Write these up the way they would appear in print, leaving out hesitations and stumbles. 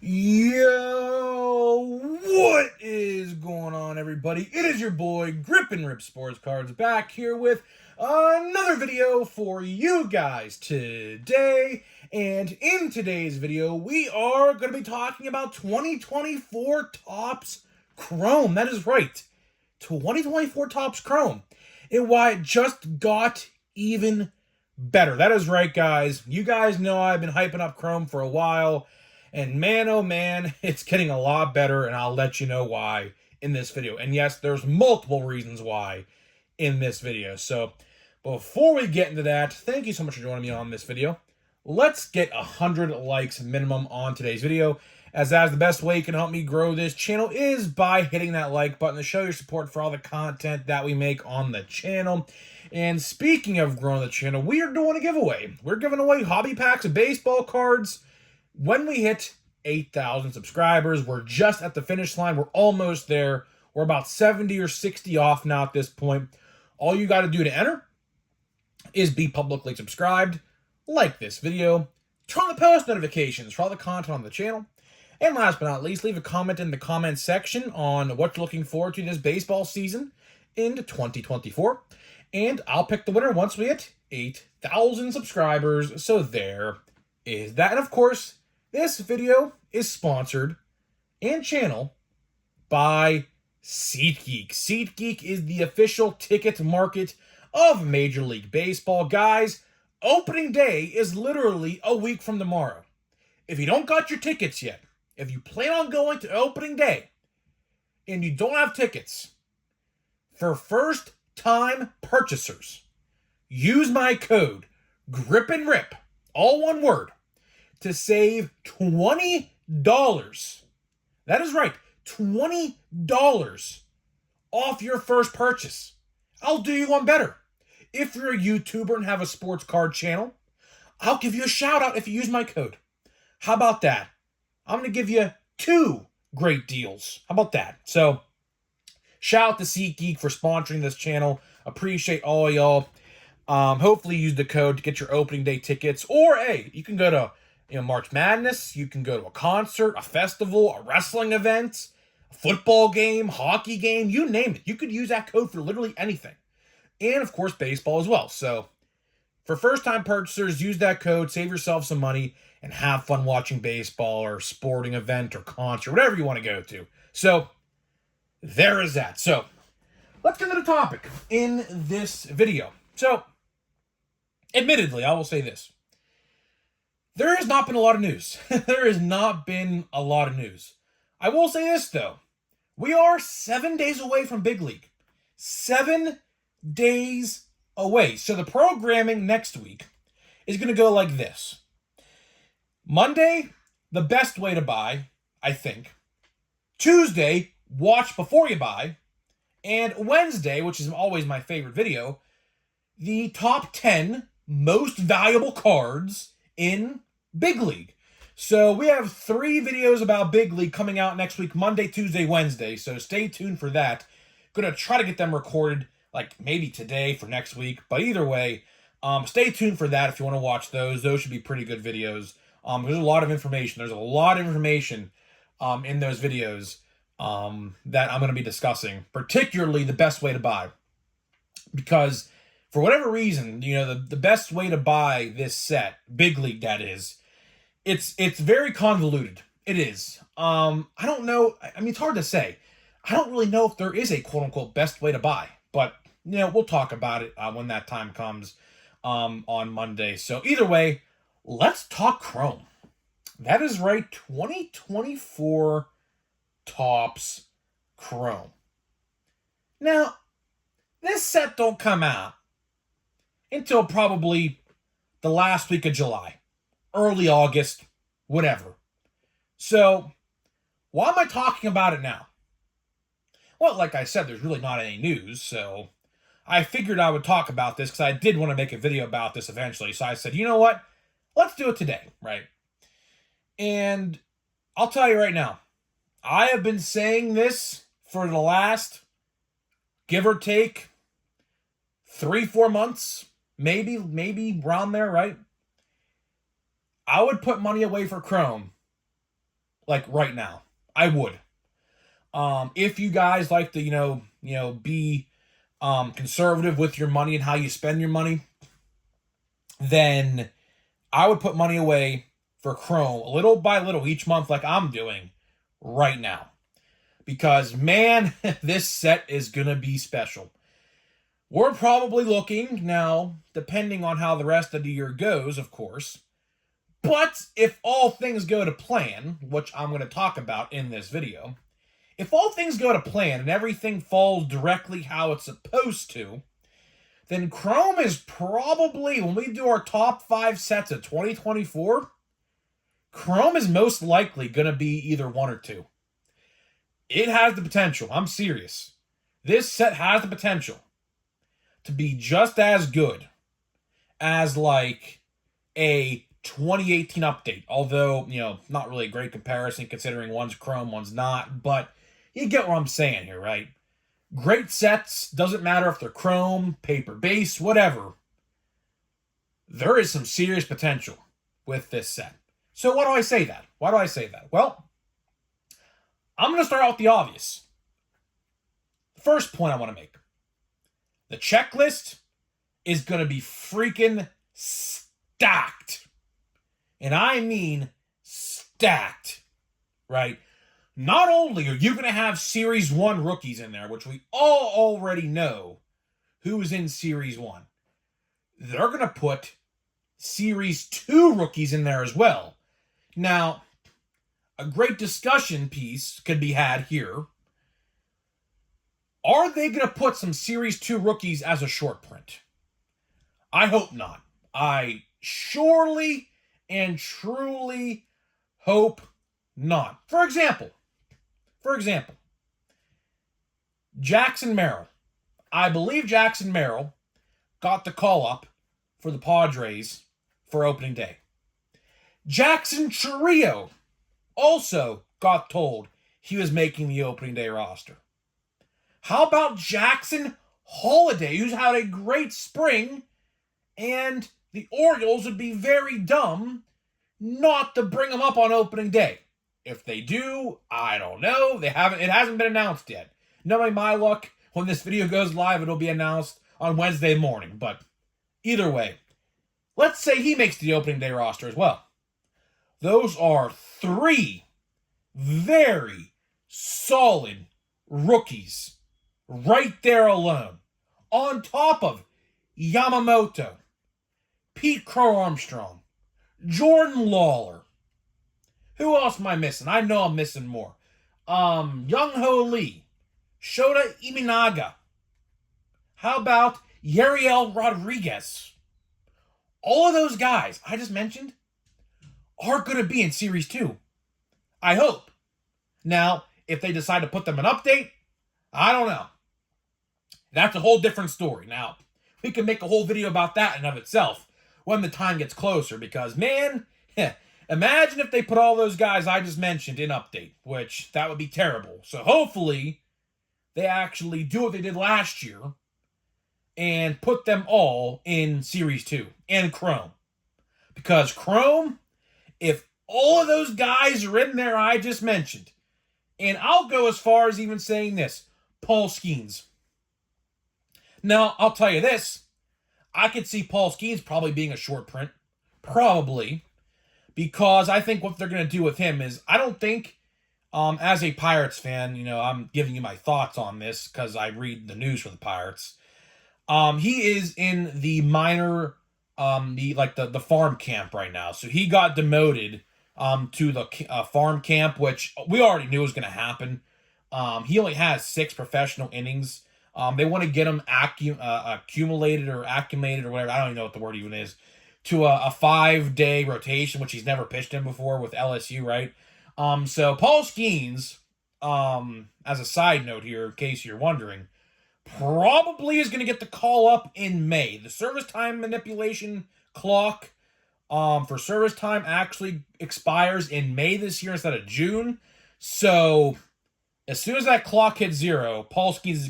Yo, what is going on, everybody? It is your boy Grip and Rip Sports Cards back here with another video for you guys today. And in today's video, we are going to be talking about 2024 Topps Chrome. That is right, 2024 Topps Chrome, and why it just got even better. That is right, guys. You guys know I've been hyping up Chrome for a while. And man, oh man, it's getting a lot better, and I'll let you know why in this video. And yes, there's multiple reasons why in this video. So before we get into that, thank you so much for joining me on this video. Let's get 100 likes minimum on today's video, as the best way you can help me grow this channel is by hitting that like button to show your support for all the content that we make on the channel. And speaking of growing the channel, we are doing a giveaway. We're giving away hobby packs of baseball cards. When we hit 8,000 subscribers, we're just at the finish line. We're almost there. We're about 70 or 60 off now at this point. All you got to do to enter is be publicly subscribed, like this video, turn on the post notifications for all the content on the channel, and last but not least, leave a comment in the comment section on what you're looking forward to this baseball season in 2024. And I'll pick the winner once we hit 8,000 subscribers. So there is that. And of course, this video is sponsored and channeled by SeatGeek. SeatGeek is the official ticket market of Major League Baseball. Guys, opening day is literally a week from tomorrow. If you don't got your tickets yet, if you plan on going to opening day and you don't have tickets, for first-time purchasers, use my code GRIPANDRIP, all one word, to save $20. That is right, $20 off your first purchase. I'll do you one better. If you're a YouTuber and have a sports card channel, I'll give you a shout out if you use my code. How about that? I'm going to give you 2 great deals. How about that? So, shout out to SeatGeek for sponsoring this channel. Appreciate all y'all. Hopefully use the code to get your opening day tickets. Or, hey, you can go to March Madness, you can go to a concert, a festival, a wrestling event, a football game, hockey game, you name it. You could use that code for literally anything. And, of course, baseball as well. So, for first-time purchasers, use that code, save yourself some money, and have fun watching baseball or sporting event or concert, whatever you want to go to. So, there is that. So, let's get to the topic in this video. So, admittedly, I will say this. There has not been a lot of news. There has not been a lot of news. I will say this, though. We are 7 days away from Big League. 7 days away. So the programming next week is going to go like this. Monday, the best way to buy, I think. Tuesday, watch before you buy. And Wednesday, which is always my favorite video, the top 10 most valuable cards in Big League. So we have 3 videos about Big League coming out next week, Monday, Tuesday, Wednesday. So stay tuned for that. Going to try to get them recorded like maybe today for next week. But either way, stay tuned for that if you want to watch those. Those should be pretty good videos. There's a lot of information. There's a lot of information in those videos that I'm going to be discussing, particularly the best way to buy. Because for whatever reason, the best way to buy this set, Big League that is, it's very convoluted. It is. I don't know. I mean, it's hard to say. I don't really know if there is a quote-unquote best way to buy. But, we'll talk about it when that time comes on Monday. So either way, let's talk Chrome. That is right, 2024 Topps Chrome. Now, this set don't come out until probably the last week of July, early August, whatever. So, why am I talking about it now? Well, like I said, there's really not any news, so I figured I would talk about this because I did want to make a video about this eventually. So I said, you know what? Let's do it today, right? And I'll tell you right now, I have been saying this for the last, give or take, 3-4 months, maybe around there, right? I would put money away for Chrome like right now. I would. If you guys like to, be conservative with your money and how you spend your money, then I would put money away for Chrome little by little each month, like I'm doing right now. Because, man, this set is going to be special. We're probably looking now, depending on how the rest of the year goes, of course. But if all things go to plan, which I'm going to talk about in this video, if all things go to plan and everything falls directly how it's supposed to, then Chrome is probably, when we do our top 5 sets of 2024, Chrome is most likely going to be either 1 or 2. It has the potential. I'm serious. This set has the potential to be just as good as like a 2018 update. Although, not really a great comparison considering one's Chrome, one's not. But you get what I'm saying here, right? Great sets, doesn't matter if they're Chrome, paper base, whatever. There is some serious potential with this set. So why do I say that? Why do I say that? Well, I'm going to start out with the obvious. First point I want to make. The checklist is going to be freaking stacked. And I mean stacked, right? Not only are you going to have Series 1 rookies in there, which we all already know who's in Series 1. They're going to put Series 2 rookies in there as well. Now, a great discussion piece could be had here. Are they going to put some Series 2 rookies as a short print? I hope not. I surely and truly hope not. For example, Jackson Merrill. I believe Jackson Merrill got the call-up for the Padres for opening day. Jackson Chourio also got told he was making the opening day roster. How about Jackson Holiday, who's had a great spring, and the Orioles would be very dumb not to bring him up on opening day. If they do, I don't know. It hasn't been announced yet. Knowing my luck, when this video goes live, it'll be announced on Wednesday morning. But either way, let's say he makes the opening day roster as well. Those are 3 very solid rookies right there alone. On top of Yamamoto, Pete Crow-Armstrong, Jordan Lawler. Who else am I missing? I know I'm missing more. Young-Ho Lee, Shota Imanaga. How about Yariel Rodriguez? All of those guys I just mentioned are going to be in Series 2. I hope. Now, if they decide to put them in update, I don't know. That's a whole different story. Now, we can make a whole video about that in and of itself when the time gets closer, because, man, imagine if they put all those guys I just mentioned in update, which that would be terrible. So hopefully they actually do what they did last year and put them all in Series 2 and Chrome. Because Chrome, if all of those guys are in there I just mentioned, and I'll go as far as even saying this, Paul Skeens. Now, I'll tell you this, I could see Paul Skeens probably being a short print. Probably. Because I think what they're going to do with him is, I don't think, as a Pirates fan, I'm giving you my thoughts on this because I read the news for the Pirates. He is in the minor, the farm camp right now. So he got demoted to the farm camp, which we already knew was going to happen. He only has 6 professional innings. They want to get him accumulated or whatever. I don't even know what the word even is. To a 5-day rotation, which he's never pitched in before with LSU, right? So Paul Skeens, as a side note here, in case you're wondering, probably is going to get the call up in May. The service time manipulation clock for service time actually expires in May this year instead of June. So as soon as that clock hits 0, Paul Skeens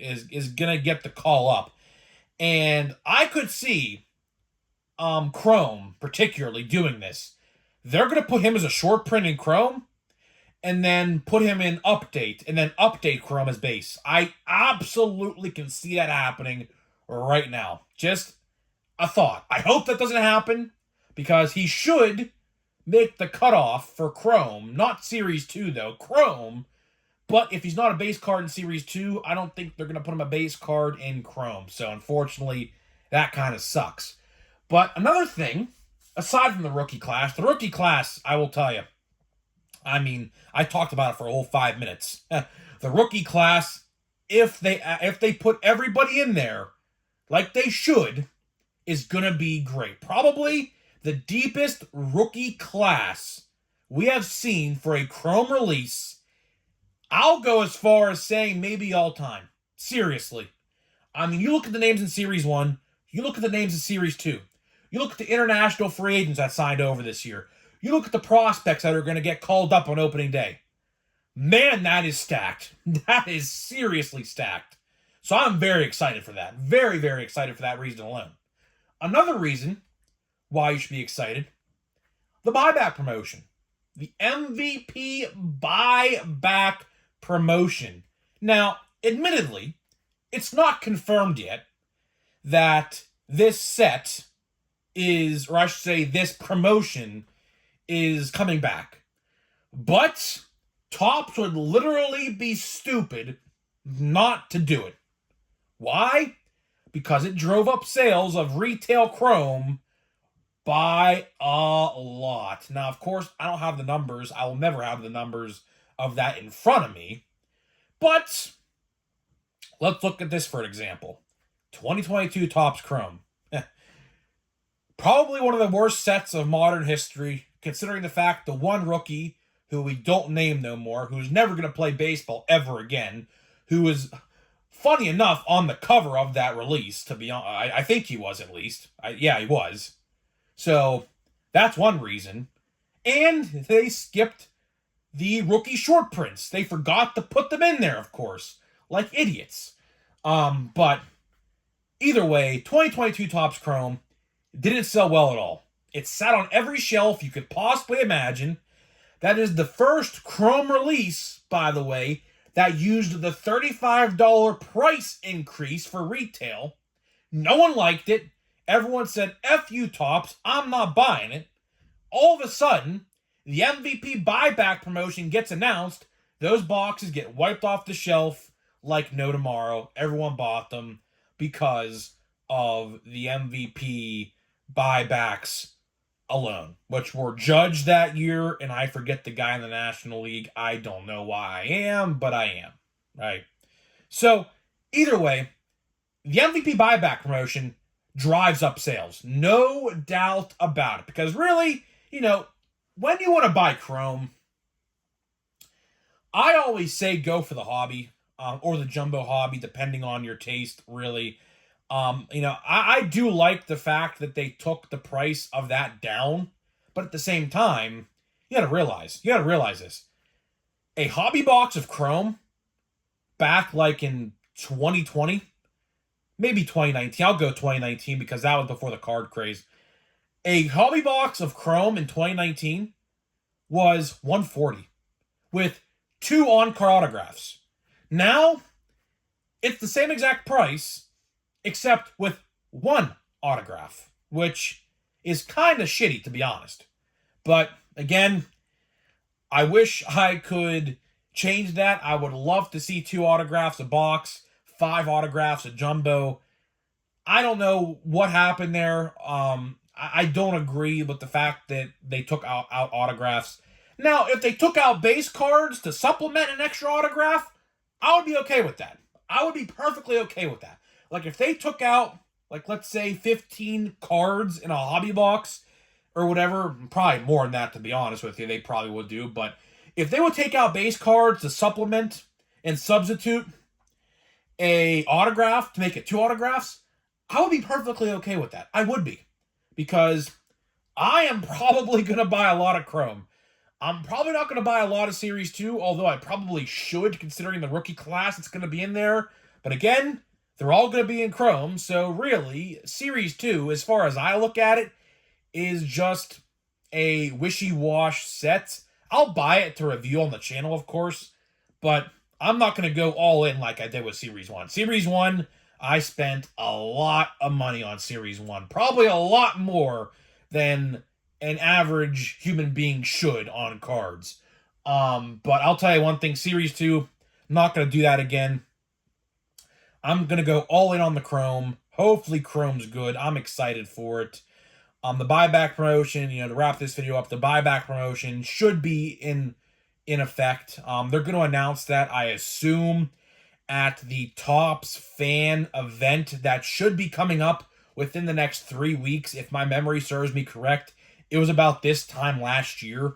is going to get the call up. And I could see Chrome particularly doing this. They're going to put him as a short print in Chrome, and then put him in update, and then update Chrome as base. I absolutely can see that happening right now. Just a thought. I hope that doesn't happen, because he should make the cutoff for Chrome, not Series 2 though, Chrome. But if he's not a base card in Series 2, I don't think they're going to put him a base card in Chrome. So unfortunately, that kind of sucks. But another thing, aside from the rookie class, I will tell you, I mean, I talked about it for a whole 5 minutes. The rookie class, if they put everybody in there like they should, is going to be great. Probably the deepest rookie class we have seen for a Chrome release. I'll go as far as saying maybe all time. Seriously. I mean, you look at the names in Series 1, you look at the names in Series 2, you look at the international free agents that signed over this year, you look at the prospects that are going to get called up on opening day. Man, that is stacked. That is seriously stacked. So I'm very excited for that. Very, very excited for that reason alone. Another reason why you should be excited, the buyback promotion. The MVP buyback promotion. Now, admittedly, it's not confirmed yet that this set is, or I should say, this promotion is coming back. But Topps would literally be stupid not to do it. Why? Because it drove up sales of retail Chrome by a lot. Now, of course, I don't have the numbers. I will never have the numbers of that in front of me. But let's look at this for an example. 2022 Topps Chrome. Probably one of the worst sets of modern history, considering the fact the one rookie, who we don't name no more, who's never going to play baseball ever again, who was, funny enough, on the cover of that release, to be honest. I think he was, at least. Yeah, he was. So, that's one reason. And they skipped the rookie short prints. They forgot to put them in there, of course. Like idiots. But, either way, 2022 Topps Chrome didn't sell well at all. It sat on every shelf you could possibly imagine. That is the first Chrome release, by the way, that used the $35 price increase for retail. No one liked it. Everyone said, F you, Topps, I'm not buying it. All of a sudden, the MVP buyback promotion gets announced. Those boxes get wiped off the shelf like no tomorrow. Everyone bought them because of the MVP buybacks alone, which were judged that year, and I forget the guy in the National League. I don't know why I am, but I am, right? So, either way, the MVP buyback promotion drives up sales. No doubt about it. Because really, when you want to buy Chrome, I always say go for the hobby, or the jumbo hobby, depending on your taste, really. I do like the fact that they took the price of that down, but at the same time, you gotta realize this. A hobby box of Chrome back like in 2020, maybe 2019. I'll go 2019 because that was before the card craze. A hobby box of Chrome in 2019 was $140 with 2 on-card autographs. Now, it's the same exact price, except with 1 autograph, which is kind of shitty, to be honest. But, again, I wish I could change that. I would love to see 2 autographs a box, 5 autographs a jumbo. I don't know what happened there. I don't agree with the fact that they took out autographs. Now, if they took out base cards to supplement an extra autograph, I would be okay with that. I would be perfectly okay with that. Like, if they took out, like, let's say 15 cards in a hobby box or whatever, probably more than that, to be honest with you, they probably would do. But if they would take out base cards to supplement and substitute a autograph to make it 2 autographs, I would be perfectly okay with that. I would be. Because I am probably going to buy a lot of Chrome. I'm probably not going to buy a lot of Series 2, although I probably should, considering the rookie class that's going to be in there. But again, they're all going to be in Chrome, so really, Series 2, as far as I look at it, is just a wishy-wash set. I'll buy it to review on the channel, of course, but I'm not going to go all in like I did with Series 1. Series 1, I spent a lot of money on Series 1. Probably a lot more than an average human being should on cards. But I'll tell you one thing, Series 2, I'm not going to do that again. I'm going to go all in on the Chrome. Hopefully Chrome's good. I'm excited for it. The buyback promotion, to wrap this video up, the buyback promotion should be in effect. They're going to announce that, I assume, at the Topps fan event that should be coming up within the next 3 weeks, if my memory serves me correct. It was about this time last year.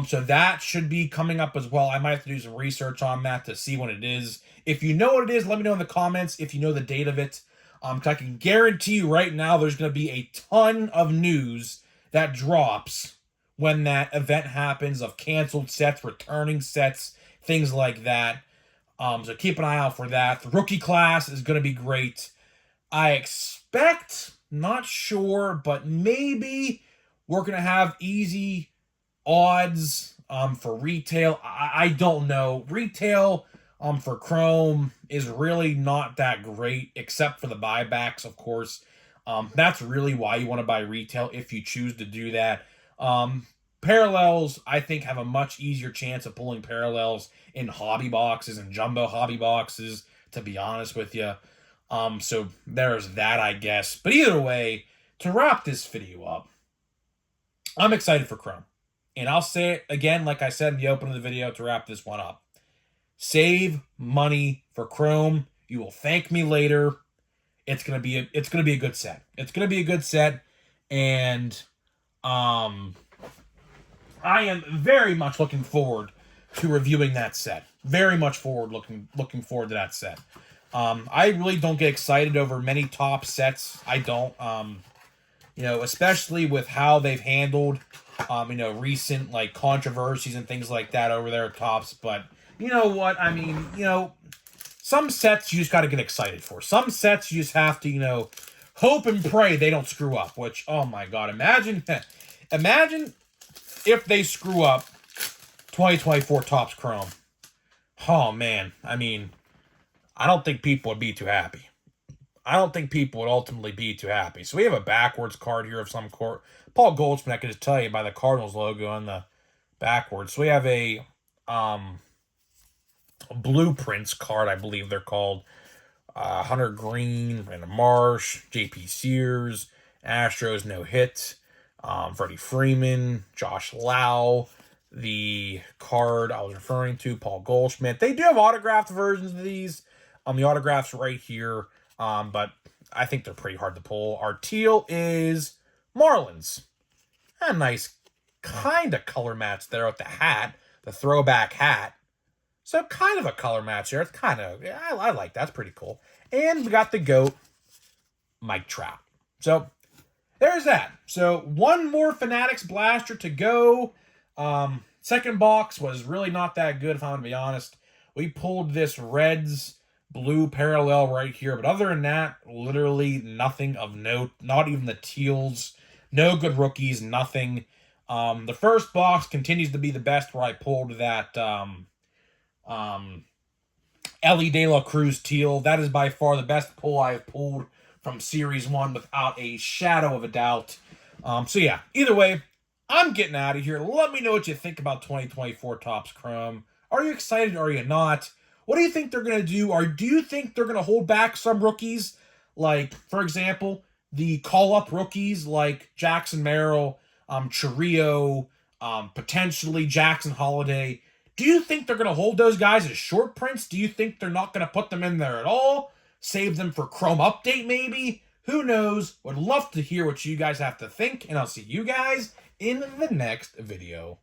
So that should be coming up as well. I might have to do some research on that to see when it is. If you know what it is, let me know in the comments if you know the date of it. 'Cause I can guarantee you right now there's going to be a ton of news that drops when that event happens of canceled sets, returning sets, things like that. So keep an eye out for that. The rookie class is going to be great. I expect, not sure, but maybe we're going to have easy odds for retail. I don't know. Retail for Chrome is really not that great, except for the buybacks, of course. That's really why you want to buy retail if you choose to do that. Parallels, I think, have a much easier chance of pulling parallels in hobby boxes and jumbo hobby boxes, to be honest with you. So there's that, I guess. But either way, to wrap this video up, I'm excited for Chrome. And I'll say it again, like I said in the opening of the video, to wrap this one up. Save money for Chrome. You will thank me later. It's gonna be a good set. It's gonna be a good set, and I am very much looking forward to reviewing that set. Very much looking forward to that set. I really don't get excited over many top sets. I don't. Especially with how they've handled recent controversies and things like that over there at Topps. But you know what? I mean, some sets you just got to get excited for. Some sets you just have to, hope and pray they don't screw up. Which, oh my God, imagine if they screw up 2024 Topps Chrome. Oh man, I mean, I don't think people would be too happy. I don't think people would ultimately be too happy. So we have a backwards card here of some court. Paul Goldschmidt, I can just tell you by the Cardinals logo on the backwards. So we have a Blueprints card, I believe they're called. Hunter Green, Brandon Marsh, J.P. Sears, Astros no hit, Freddie Freeman, Josh Lau. The card I was referring to, Paul Goldschmidt. They do have autographed versions of these. The autographs right here. But I think they're pretty hard to pull. Our teal is Marlins. A nice kind of color match there with the hat, the throwback hat. So kind of a color match there. It's kind of, yeah, I like that. That's pretty cool. And we got the GOAT, Mike Trout. So there's that. So one more Fanatics blaster to go. Second box was really not that good, if I'm going to be honest. We pulled this Reds blue parallel right here, but other than that, literally nothing of note. Not even the teals. No good rookies, nothing. The first box continues to be the best, where I pulled that Ellie De La Cruz teal. That is by far the best pull I have pulled from Series 1 without a shadow of a doubt. So yeah, either way, I'm getting out of here. Let me know what you think about 2024 Topps Chrome. Are you excited or are you not? What do you think they're going to do? Or do you think they're going to hold back some rookies? Like, for example, the call-up rookies like Jackson Merrill, Chirrio, potentially Jackson Holiday. Do you think they're going to hold those guys as short prints? Do you think they're not going to put them in there at all? Save them for Chrome Update, maybe? Who knows? Would love to hear what you guys have to think, and I'll see you guys in the next video.